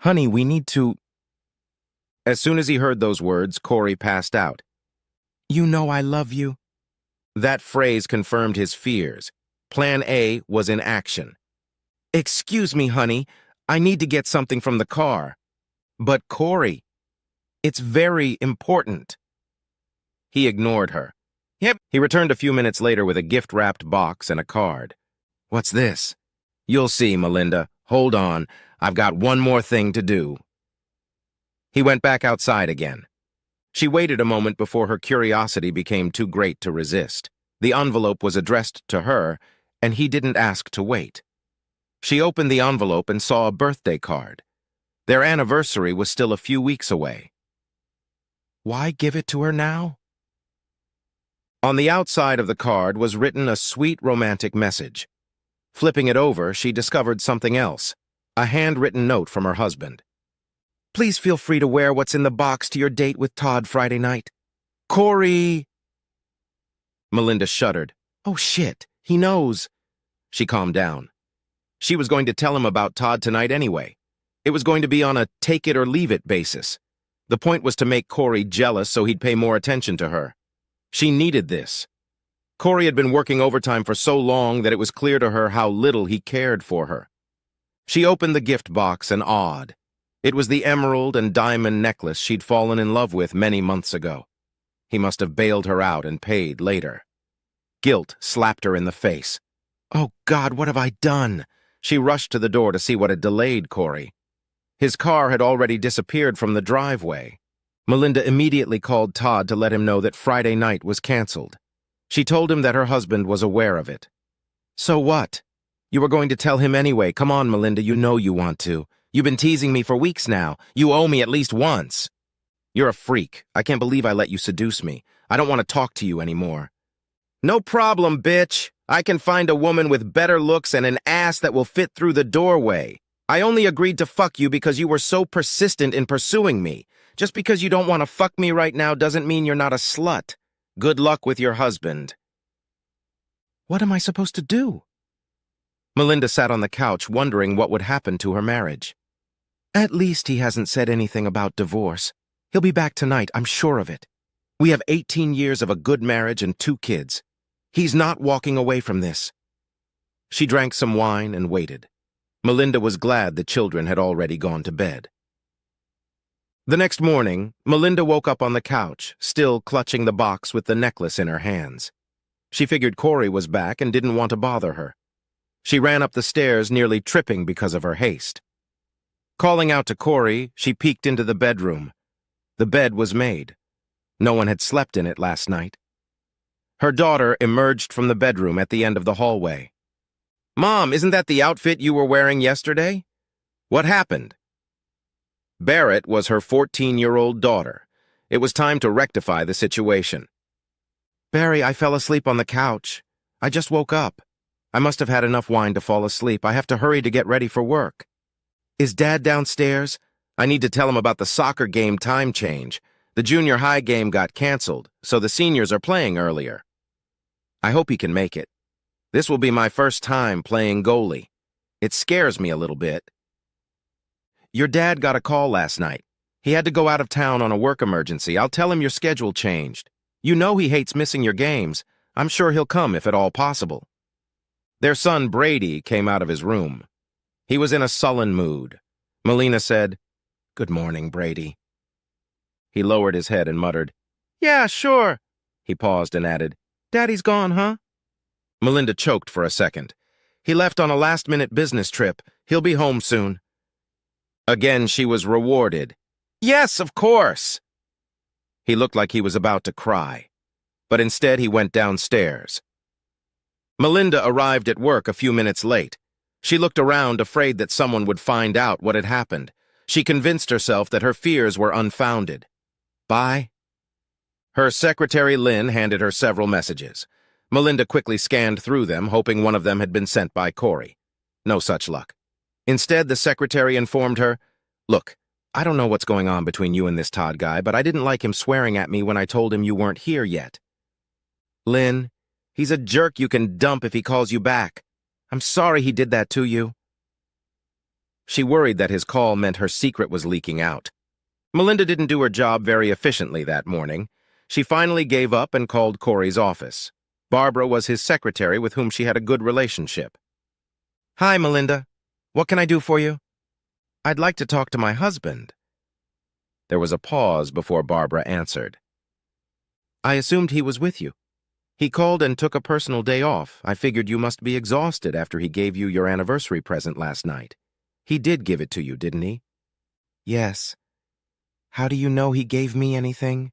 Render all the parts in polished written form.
Honey, we need to... As soon as he heard those words, Corey passed out. You know I love you. That phrase confirmed his fears. Plan A was in action. Excuse me, honey. I need to get something from the car. But Corey, it's very important. He ignored her. Yep. He returned a few minutes later with a gift-wrapped box and a card. What's this? You'll see, Melinda. Hold on. I've got one more thing to do. He went back outside again. She waited a moment before her curiosity became too great to resist. The envelope was addressed to her, and he didn't ask to wait. She opened the envelope and saw a birthday card. Their anniversary was still a few weeks away. Why give it to her now? On the outside of the card was written a sweet romantic message. Flipping it over, she discovered something else, a handwritten note from her husband. Please feel free to wear what's in the box to your date with Todd Friday night. Corey! Melinda shuddered. Oh shit, he knows. She calmed down. She was going to tell him about Todd tonight anyway. It was going to be on a take-it-or-leave-it basis. The point was to make Corey jealous so he'd pay more attention to her. She needed this. Corey had been working overtime for so long that it was clear to her how little he cared for her. She opened the gift box and awed. It was the emerald and diamond necklace she'd fallen in love with many months ago. He must have bailed her out and paid later. Guilt slapped her in the face. Oh God, what have I done? She rushed to the door to see what had delayed Corey. His car had already disappeared from the driveway. Melinda immediately called Todd to let him know that Friday night was canceled. She told him that her husband was aware of it. So what? You were going to tell him anyway. Come on, Melinda, you know you want to. You've been teasing me for weeks now. You owe me at least once. You're a freak. I can't believe I let you seduce me. I don't want to talk to you anymore. No problem, bitch. I can find a woman with better looks and an ass that will fit through the doorway. I only agreed to fuck you because you were so persistent in pursuing me. Just because you don't want to fuck me right now doesn't mean you're not a slut. Good luck with your husband. What am I supposed to do? Melinda sat on the couch wondering what would happen to her marriage. At least he hasn't said anything about divorce. He'll be back tonight, I'm sure of it. We have 18 years of a good marriage and 2 kids. He's not walking away from this. She drank some wine and waited. Melinda was glad the children had already gone to bed. The next morning, Melinda woke up on the couch, still clutching the box with the necklace in her hands. She figured Corey was back and didn't want to bother her. She ran up the stairs, nearly tripping because of her haste. Calling out to Corey, she peeked into the bedroom. The bed was made. No one had slept in it last night. Her daughter emerged from the bedroom at the end of the hallway. Mom, isn't that the outfit you were wearing yesterday? What happened? Barrett was her 14-year-old daughter. It was time to rectify the situation. Barry, I fell asleep on the couch. I just woke up. I must have had enough wine to fall asleep. I have to hurry to get ready for work. Is Dad downstairs? I need to tell him about the soccer game time change. The junior high game got canceled, so the seniors are playing earlier. I hope he can make it. This will be my first time playing goalie. It scares me a little bit. Your dad got a call last night. He had to go out of town on a work emergency. I'll tell him your schedule changed. You know he hates missing your games. I'm sure he'll come if at all possible. Their son Brady came out of his room. He was in a sullen mood. Melina said, Good morning, Brady. He lowered his head and muttered, Yeah, sure. He paused and added, Daddy's gone, huh? Melinda choked for a second. He left on a last-minute business trip. He'll be home soon. Again, she was rewarded. Yes, of course. He looked like he was about to cry, but instead he went downstairs. Melinda arrived at work a few minutes late. She looked around, afraid that someone would find out what had happened. She convinced herself that her fears were unfounded. Bye. Her secretary, Lynn, handed her several messages. Melinda quickly scanned through them, hoping one of them had been sent by Corey. No such luck. Instead, the secretary informed her, Look, I don't know what's going on between you and this Todd guy, but I didn't like him swearing at me when I told him you weren't here yet. Lynn, he's a jerk you can dump if he calls you back. I'm sorry he did that to you. She worried that his call meant her secret was leaking out. Melinda didn't do her job very efficiently that morning. She finally gave up and called Corey's office. Barbara was his secretary with whom she had a good relationship. "Hi, Melinda. What can I do for you?" "I'd like to talk to my husband." There was a pause before Barbara answered. "I assumed he was with you. He called and took a personal day off. I figured you must be exhausted after he gave you your anniversary present last night. He did give it to you, didn't he?" "Yes. How do you know he gave me anything?"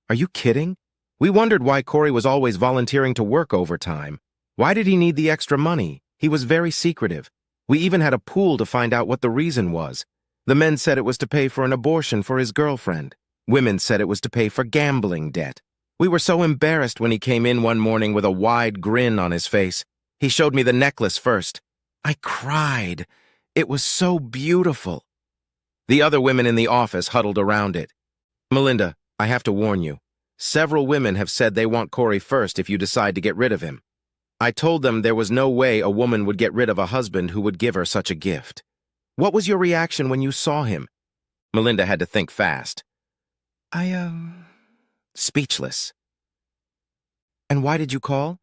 "Are you kidding? We wondered why Corey was always volunteering to work overtime. Why did he need the extra money? He was very secretive. We even had a pool to find out what the reason was. The men said it was to pay for an abortion for his girlfriend. Women said it was to pay for gambling debt. We were so embarrassed when he came in one morning with a wide grin on his face. He showed me the necklace first. I cried. It was so beautiful." The other women in the office huddled around it. "Melinda, I have to warn you. Several women have said they want Corey first if you decide to get rid of him. I told them there was no way a woman would get rid of a husband who would give her such a gift. What was your reaction when you saw him?" Melinda had to think fast. Speechless. "And why did you call?"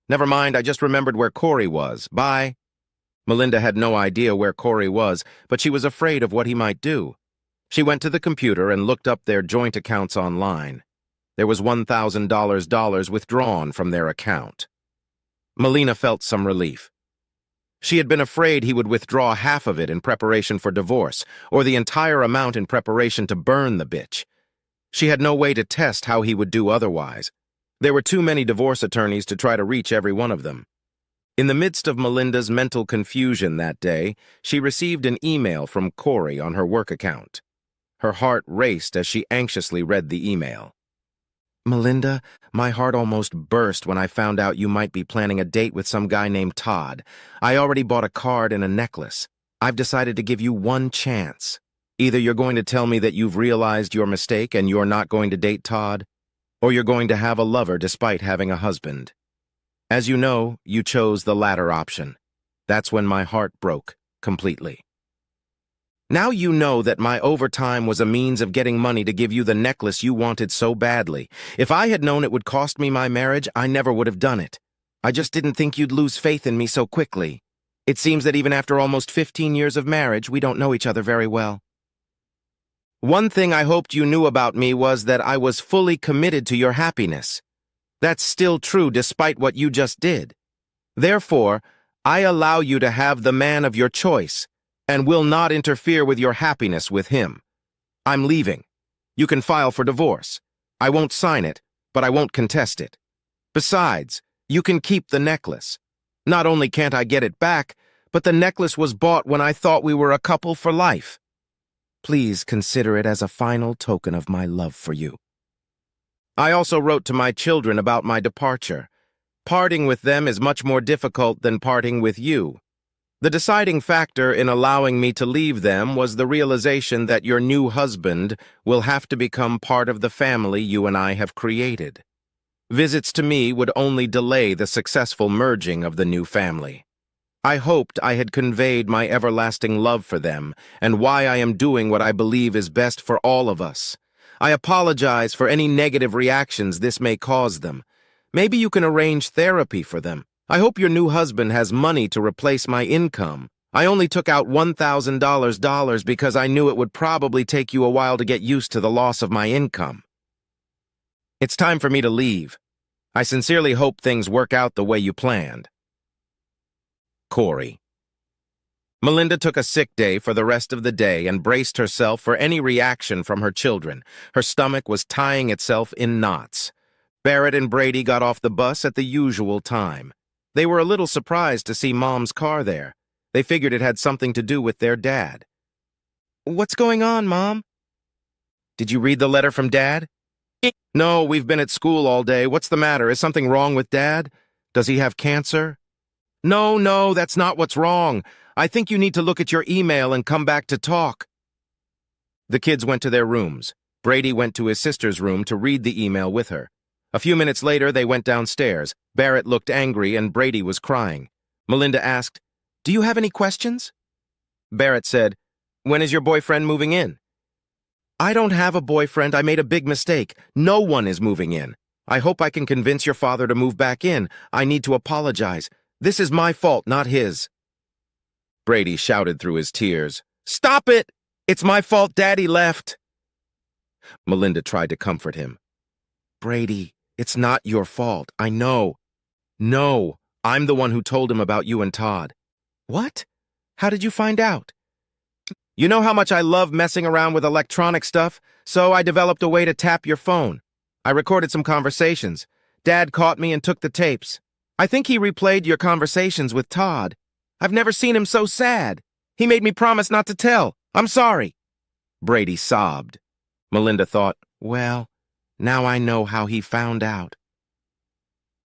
"Never mind, I just remembered where Corey was. Bye." Melinda had no idea where Corey was, but she was afraid of what he might do. She went to the computer and looked up their joint accounts online. There was $1,000 withdrawn from their account. Melina felt some relief. She had been afraid he would withdraw half of it in preparation for divorce, or the entire amount in preparation to burn the bitch. She had no way to test how he would do otherwise. There were too many divorce attorneys to try to reach every one of them. In the midst of Melinda's mental confusion that day, she received an email from Corey on her work account. Her heart raced as she anxiously read the email. "Melinda, my heart almost burst when I found out you might be planning a date with some guy named Todd. I already bought a card and a necklace. I've decided to give you one chance. Either you're going to tell me that you've realized your mistake and you're not going to date Todd, or you're going to have a lover despite having a husband. As you know, you chose the latter option. That's when my heart broke completely. Now you know that my overtime was a means of getting money to give you the necklace you wanted so badly. If I had known it would cost me my marriage, I never would have done it. I just didn't think you'd lose faith in me so quickly. It seems that even after almost 15 years of marriage, we don't know each other very well. One thing I hoped you knew about me was that I was fully committed to your happiness. That's still true despite what you just did. Therefore, I allow you to have the man of your choice, and will not interfere with your happiness with him. I'm leaving. You can file for divorce. I won't sign it, but I won't contest it. Besides, you can keep the necklace. Not only can't I get it back, but the necklace was bought when I thought we were a couple for life. Please consider it as a final token of my love for you." I also wrote to my children about my departure. Parting with them is much more difficult than parting with you. The deciding factor in allowing me to leave them was the realization that your new husband will have to become part of the family you and I have created. Visits to me would only delay the successful merging of the new family. I hoped I had conveyed my everlasting love for them and why I am doing what I believe is best for all of us. I apologize for any negative reactions this may cause them. Maybe you can arrange therapy for them. I hope your new husband has money to replace my income. I only took out $1,000 because I knew it would probably take you a while to get used to the loss of my income. It's time for me to leave. I sincerely hope things work out the way you planned. Corey. Melinda took a sick day for the rest of the day and braced herself for any reaction from her children. Her stomach was tying itself in knots. Barrett and Brady got off the bus at the usual time. They were a little surprised to see Mom's car there. They figured it had something to do with their dad. "What's going on, Mom?" "Did you read the letter from Dad?" "No, we've been at school all day. What's the matter? Is something wrong with Dad? Does he have cancer?" No, that's not what's wrong. I think you need to look at your email and come back to talk." The kids went to their rooms. Brady went to his sister's room to read the email with her. A few minutes later, they went downstairs. Barrett looked angry and Brady was crying. Melinda asked, "Do you have any questions?" Barrett said, "When is your boyfriend moving in?" "I don't have a boyfriend. I made a big mistake. No one is moving in. I hope I can convince your father to move back in. I need to apologize. This is my fault, not his." Brady shouted through his tears, "Stop it! It's my fault Daddy left." Melinda tried to comfort him. "Brady, it's not your fault. I know." "No, I'm the one who told him about you and Todd." "What? How did you find out?" "You know how much I love messing around with electronic stuff, so I developed a way to tap your phone. I recorded some conversations. Dad caught me and took the tapes. I think he replayed your conversations with Todd. I've never seen him so sad. He made me promise not to tell. I'm sorry." Brady sobbed. Melinda thought, well, now I know how he found out.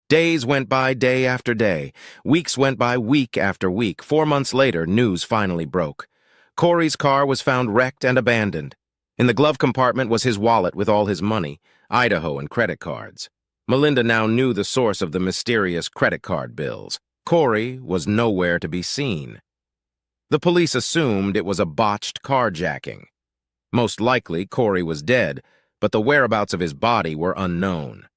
Days went by day after day. Weeks went by week after week. 4 months later, news finally broke. Corey's car was found wrecked and abandoned. In the glove compartment was his wallet with all his money, Idaho and credit cards. Melinda now knew the source of the mysterious credit card bills. Corey was nowhere to be seen. The police assumed it was a botched carjacking. Most likely, Corey was dead, but the whereabouts of his body were unknown.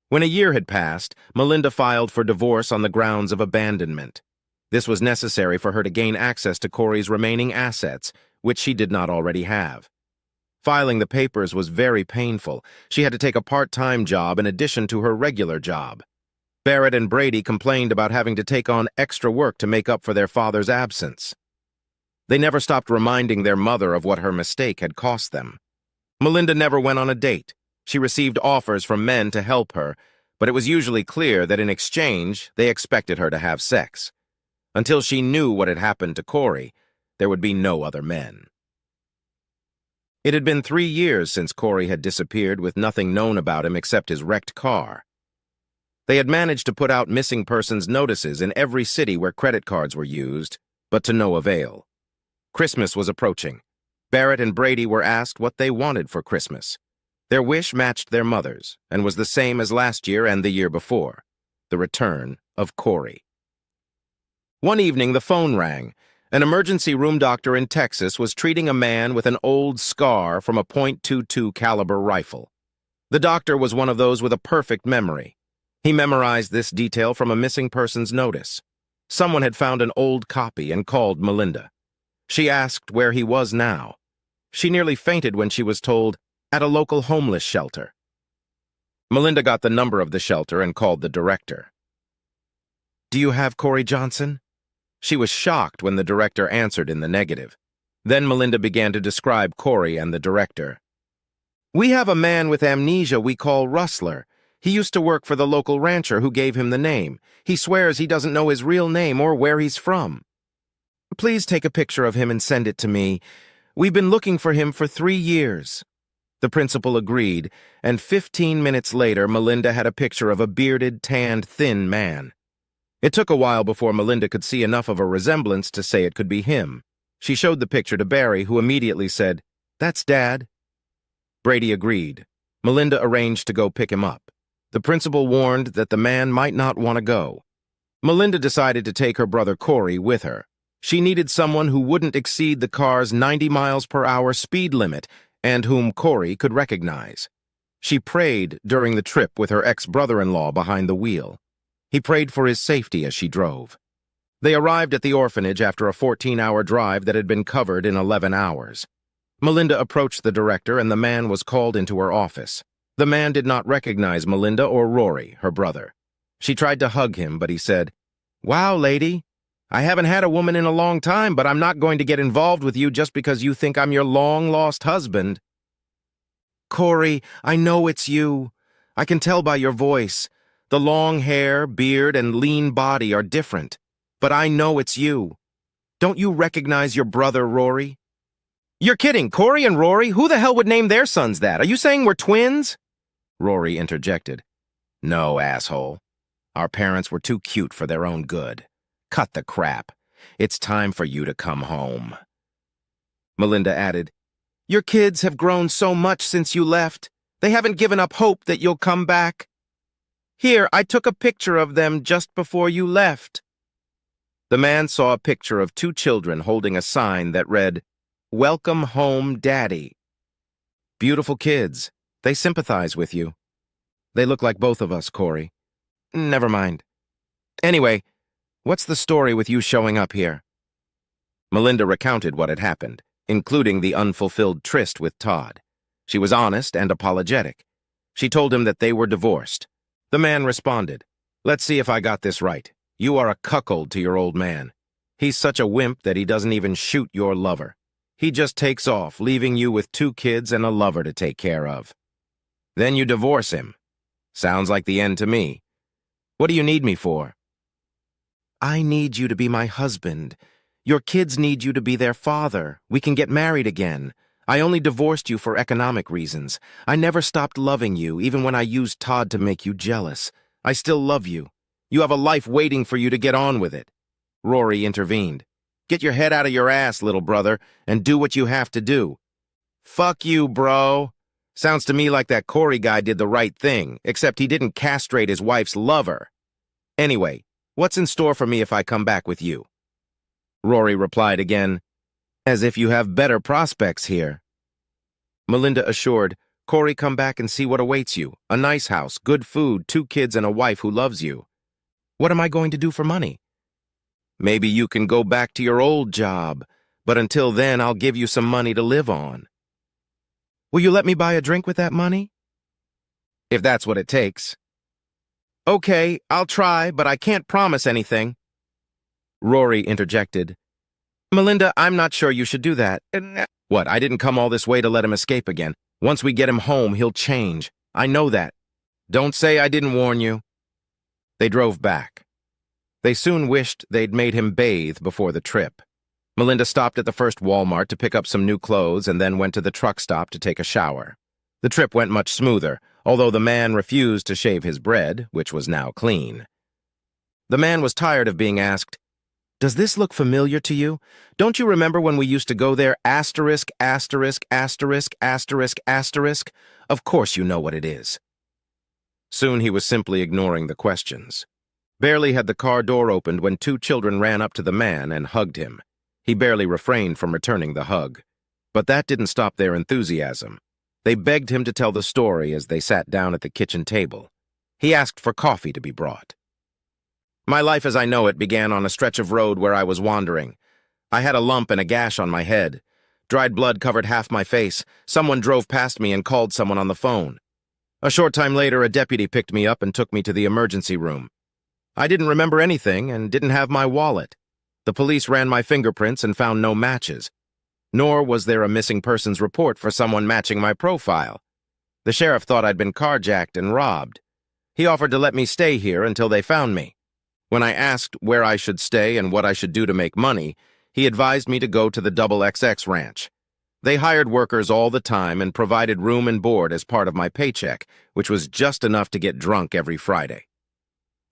When a year had passed, Melinda filed for divorce on the grounds of abandonment. This was necessary for her to gain access to Corey's remaining assets, which she did not already have. Filing the papers was very painful. She had to take a part-time job in addition to her regular job. Barrett and Brady complained about having to take on extra work to make up for their father's absence. They never stopped reminding their mother of what her mistake had cost them. Melinda never went on a date. She received offers from men to help her, but it was usually clear that in exchange, they expected her to have sex. Until she knew what had happened to Corey, there would be no other men. It had been 3 years since Corey had disappeared with nothing known about him except his wrecked car. They had managed to put out missing persons notices in every city where credit cards were used, but to no avail. Christmas was approaching. Barrett and Brady were asked what they wanted for Christmas. Their wish matched their mother's and was the same as last year and the year before: the return of Corey. One evening, the phone rang. An emergency room doctor in Texas was treating a man with an old scar from a .22 caliber rifle. The doctor was one of those with a perfect memory. He memorized this detail from a missing persons notice. Someone had found an old copy and called Melinda. She asked where he was now. She nearly fainted when she was told, at a local homeless shelter. Melinda got the number of the shelter and called the director. "Do you have Corey Johnson?" She was shocked when the director answered in the negative. Then Melinda began to describe Corey and the director. "We have a man with amnesia we call Rustler. He used to work for the local rancher who gave him the name. He swears he doesn't know his real name or where he's from. Please take a picture of him and send it to me. We've been looking for him for 3 years. The principal agreed, and 15 minutes later, Melinda had a picture of a bearded, tanned, thin man. It took a while before Melinda could see enough of a resemblance to say it could be him. She showed the picture to Barry, who immediately said, "That's Dad." Brady agreed. Melinda arranged to go pick him up. The principal warned that the man might not want to go. Melinda decided to take her brother Corey with her. She needed someone who wouldn't exceed the car's 90 miles per hour speed limit and whom Corey could recognize. She prayed during the trip with her ex-brother-in-law behind the wheel. He prayed for his safety as she drove. They arrived at the orphanage after a 14-hour drive that had been covered in 11 hours. Melinda approached the director and the man was called into her office. The man did not recognize Melinda or Rory, her brother. She tried to hug him, but he said, "Wow, lady. I haven't had a woman in a long time, but I'm not going to get involved with you just because you think I'm your long-lost husband." "Corey, I know it's you. I can tell by your voice. The long hair, beard, and lean body are different. But I know it's you. Don't you recognize your brother, Rory?" "You're kidding. Corey and Rory? Who the hell would name their sons that? Are you saying we're twins?" Rory interjected. "No, asshole. Our parents were too cute for their own good. Cut the crap. It's time for you to come home." Melinda added, "Your kids have grown so much since you left. They haven't given up hope that you'll come back. Here, I took a picture of them just before you left." The man saw a picture of two children holding a sign that read, "Welcome home, Daddy." Beautiful kids. They sympathize with you. They look like both of us, Corey. Never mind. Anyway, what's the story with you showing up here? Melinda recounted what had happened, including the unfulfilled tryst with Todd. She was honest and apologetic. She told him that they were divorced. The man responded, "Let's see if I got this right. You are a cuckold to your old man. He's such a wimp that he doesn't even shoot your lover. He just takes off, leaving you with 2 kids and a lover to take care of. Then you divorce him. Sounds like the end to me. What do you need me for?" "I need you to be my husband. Your kids need you to be their father. We can get married again. I only divorced you for economic reasons. I never stopped loving you, even when I used Todd to make you jealous. I still love you. You have a life waiting for you to get on with it." Rory intervened. "Get your head out of your ass, little brother, and do what you have to do." "Fuck you, bro. Sounds to me like that Corey guy did the right thing, except he didn't castrate his wife's lover. Anyway, what's in store for me if I come back with you?" Rory replied again, "As if you have better prospects here." Melinda assured, "Corey, come back and see what awaits you. A nice house, good food, 2 kids, and a wife who loves you. What am I going to do for money?" "Maybe you can go back to your old job, but until then I'll give you some money to live on." "Will you let me buy a drink with that money?" "If that's what it takes." "Okay, I'll try, but I can't promise anything." Rory interjected, "Melinda, I'm not sure you should do that." "What, I didn't come all this way to let him escape again. Once we get him home, he'll change. I know that. Don't say I didn't warn you." They drove back. They soon wished they'd made him bathe before the trip. Melinda stopped at the first Walmart to pick up some new clothes and then went to the truck stop to take a shower. The trip went much smoother, although the man refused to shave his bread, which was now clean. The man was tired of being asked, "Does this look familiar to you? Don't you remember when we used to go there, asterisk, asterisk, asterisk, asterisk, asterisk? Of course you know what it is." Soon he was simply ignoring the questions. Barely had the car door opened when 2 children ran up to the man and hugged him. He barely refrained from returning the hug. But that didn't stop their enthusiasm. They begged him to tell the story as they sat down at the kitchen table. He asked for coffee to be brought. "My life as I know it began on a stretch of road where I was wandering. I had a lump and a gash on my head. Dried blood covered half my face. Someone drove past me and called someone on the phone. A short time later, a deputy picked me up and took me to the emergency room. I didn't remember anything and didn't have my wallet. The police ran my fingerprints and found no matches. Nor was there a missing persons report for someone matching my profile. The sheriff thought I'd been carjacked and robbed. He offered to let me stay here until they found me. When I asked where I should stay and what I should do to make money, he advised me to go to the XX ranch. They hired workers all the time and provided room and board as part of my paycheck, which was just enough to get drunk every Friday.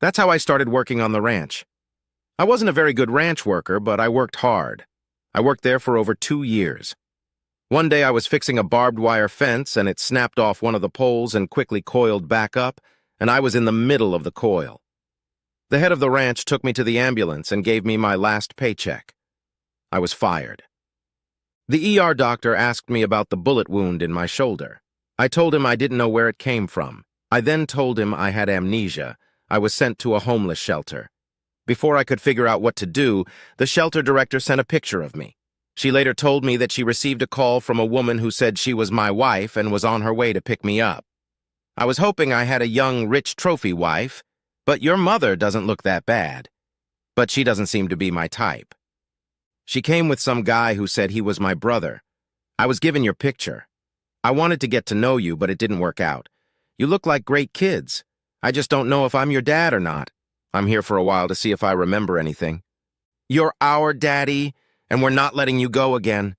That's how I started working on the ranch. I wasn't a very good ranch worker, but I worked hard. I worked there for over 2 years. One day I was fixing a barbed wire fence and it snapped off one of the poles and quickly coiled back up, and I was in the middle of the coil. The head of the ranch took me to the ambulance and gave me my last paycheck. I was fired. The ER doctor asked me about the bullet wound in my shoulder. I told him I didn't know where it came from. I then told him I had amnesia. I was sent to a homeless shelter. Before I could figure out what to do, the shelter director sent a picture of me. She later told me that she received a call from a woman who said she was my wife and was on her way to pick me up. I was hoping I had a young, rich trophy wife, but your mother doesn't look that bad. But she doesn't seem to be my type. She came with some guy who said he was my brother. I was given your picture. I wanted to get to know you, but it didn't work out. You look like great kids. I just don't know if I'm your dad or not. I'm here for a while to see if I remember anything. You're our daddy, and we're not letting you go again.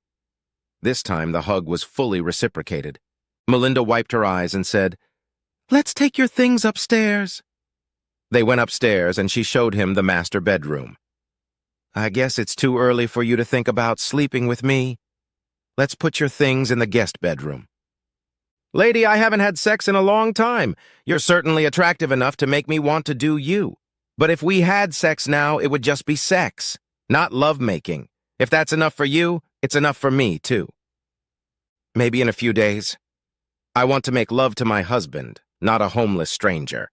This time the hug was fully reciprocated. Melinda wiped her eyes and said, "Let's take your things upstairs." They went upstairs and she showed him the master bedroom. "I guess it's too early for you to think about sleeping with me. Let's put your things in the guest bedroom." "Lady, I haven't had sex in a long time. You're certainly attractive enough to make me want to do you." But if we had sex now, it would just be sex, not lovemaking. If that's enough for you, it's enough for me, too. Maybe in a few days. I want to make love to my husband, not a homeless stranger.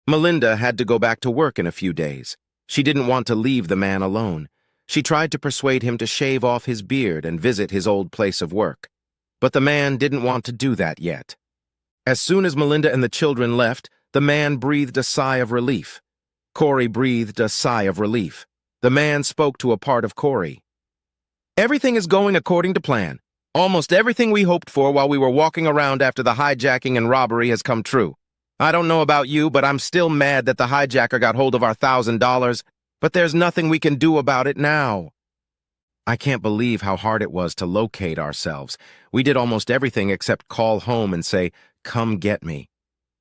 Melinda had to go back to work in a few days. She didn't want to leave the man alone. She tried to persuade him to shave off his beard and visit his old place of work. But the man didn't want to do that yet. As soon as Melinda and the children left, the man breathed a sigh of relief. Corey breathed a sigh of relief. The man spoke to a part of Corey. Everything is going according to plan. Almost everything we hoped for while we were walking around after the hijacking and robbery has come true. I don't know about you, but I'm still mad that the hijacker got hold of our $1,000, but there's nothing we can do about it now. I can't believe how hard it was to locate ourselves. We did almost everything except call home and say, "Come get me."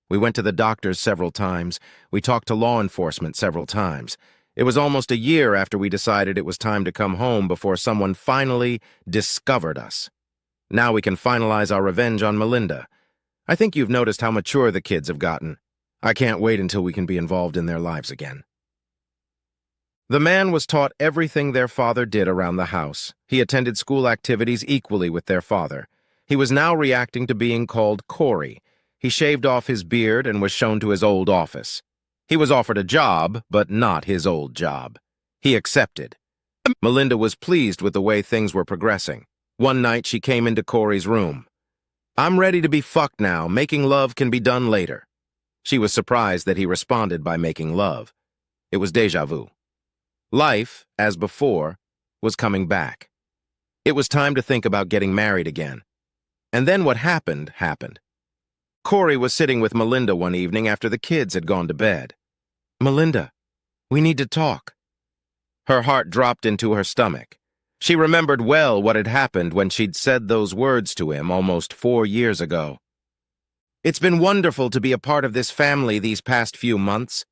We went to the doctors several times. We talked to law enforcement several times. It was almost a year after we decided it was time to come home before someone finally discovered us. Now we can finalize our revenge on Melinda. I think you've noticed how mature the kids have gotten. I can't wait until we can be involved in their lives again. The man was taught everything their father did around the house. He attended school activities equally with their father. He was now reacting to being called Corey. He shaved off his beard and was shown to his old office. He was offered a job, but not his old job. He accepted. Melinda was pleased with the way things were progressing. One night she came into Corey's room. "I'm ready to be fucked now. Making love can be done later." She was surprised that he responded by making love. It was déjà vu. Life, as before, was coming back. It was time to think about getting married again. And then what happened, happened. Corey was sitting with Melinda one evening after the kids had gone to bed. "Melinda, we need to talk." Her heart dropped into her stomach. She remembered well what had happened when she'd said those words to him almost 4 years ago. "It's been wonderful to be a part of this family these past few months.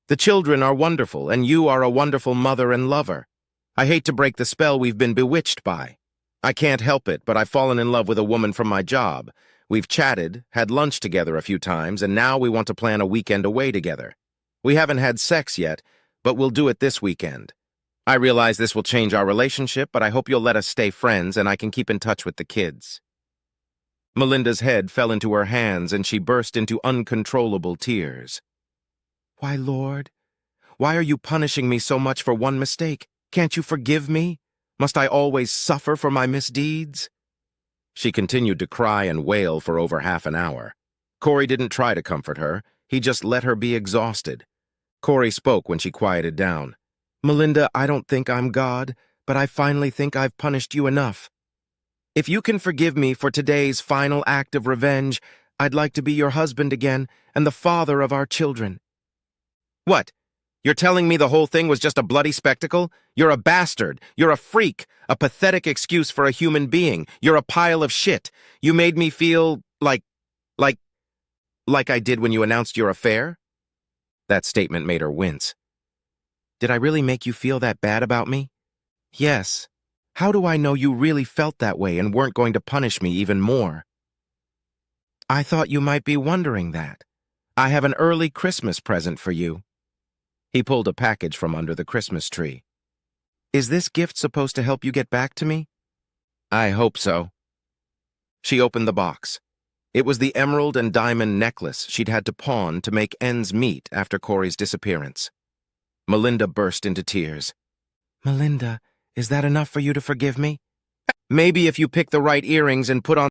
The children are wonderful, and you are a wonderful mother and lover. I hate to break the spell we've been bewitched by. I can't help it, but I've fallen in love with a woman from my job. We've chatted, had lunch together a few times, and now we want to plan a weekend away together. We haven't had sex yet, but we'll do it this weekend. I realize this will change our relationship, but I hope you'll let us stay friends and I can keep in touch with the kids." Melinda's head fell into her hands and she burst into uncontrollable tears. "Why, Lord, why are you punishing me so much for one mistake? Can't you forgive me? Must I always suffer for my misdeeds?" She continued to cry and wail for over half an hour. Corey didn't try to comfort her. He just let her be exhausted. Corey spoke when she quieted down. "Melinda, I don't think I'm God, but I finally think I've punished you enough. If you can forgive me for today's final act of revenge, I'd like to be your husband again and the father of our children." "What? You're telling me the whole thing was just a bloody spectacle? You're a bastard. You're a freak. A pathetic excuse for a human being. You're a pile of shit. You made me feel like I did when you announced your affair?" That statement made her wince. "Did I really make you feel that bad about me?" "Yes. How do I know you really felt that way and weren't going to punish me even more?" "I thought you might be wondering that. I have an early Christmas present for you." He pulled a package from under the Christmas tree. "Is this gift supposed to help you get back to me?" "I hope so." She opened the box. It was the emerald and diamond necklace she'd had to pawn to make ends meet after Corey's disappearance. Melinda burst into tears. "Melinda, is that enough for you to forgive me?" "Maybe if you pick the right earrings and put on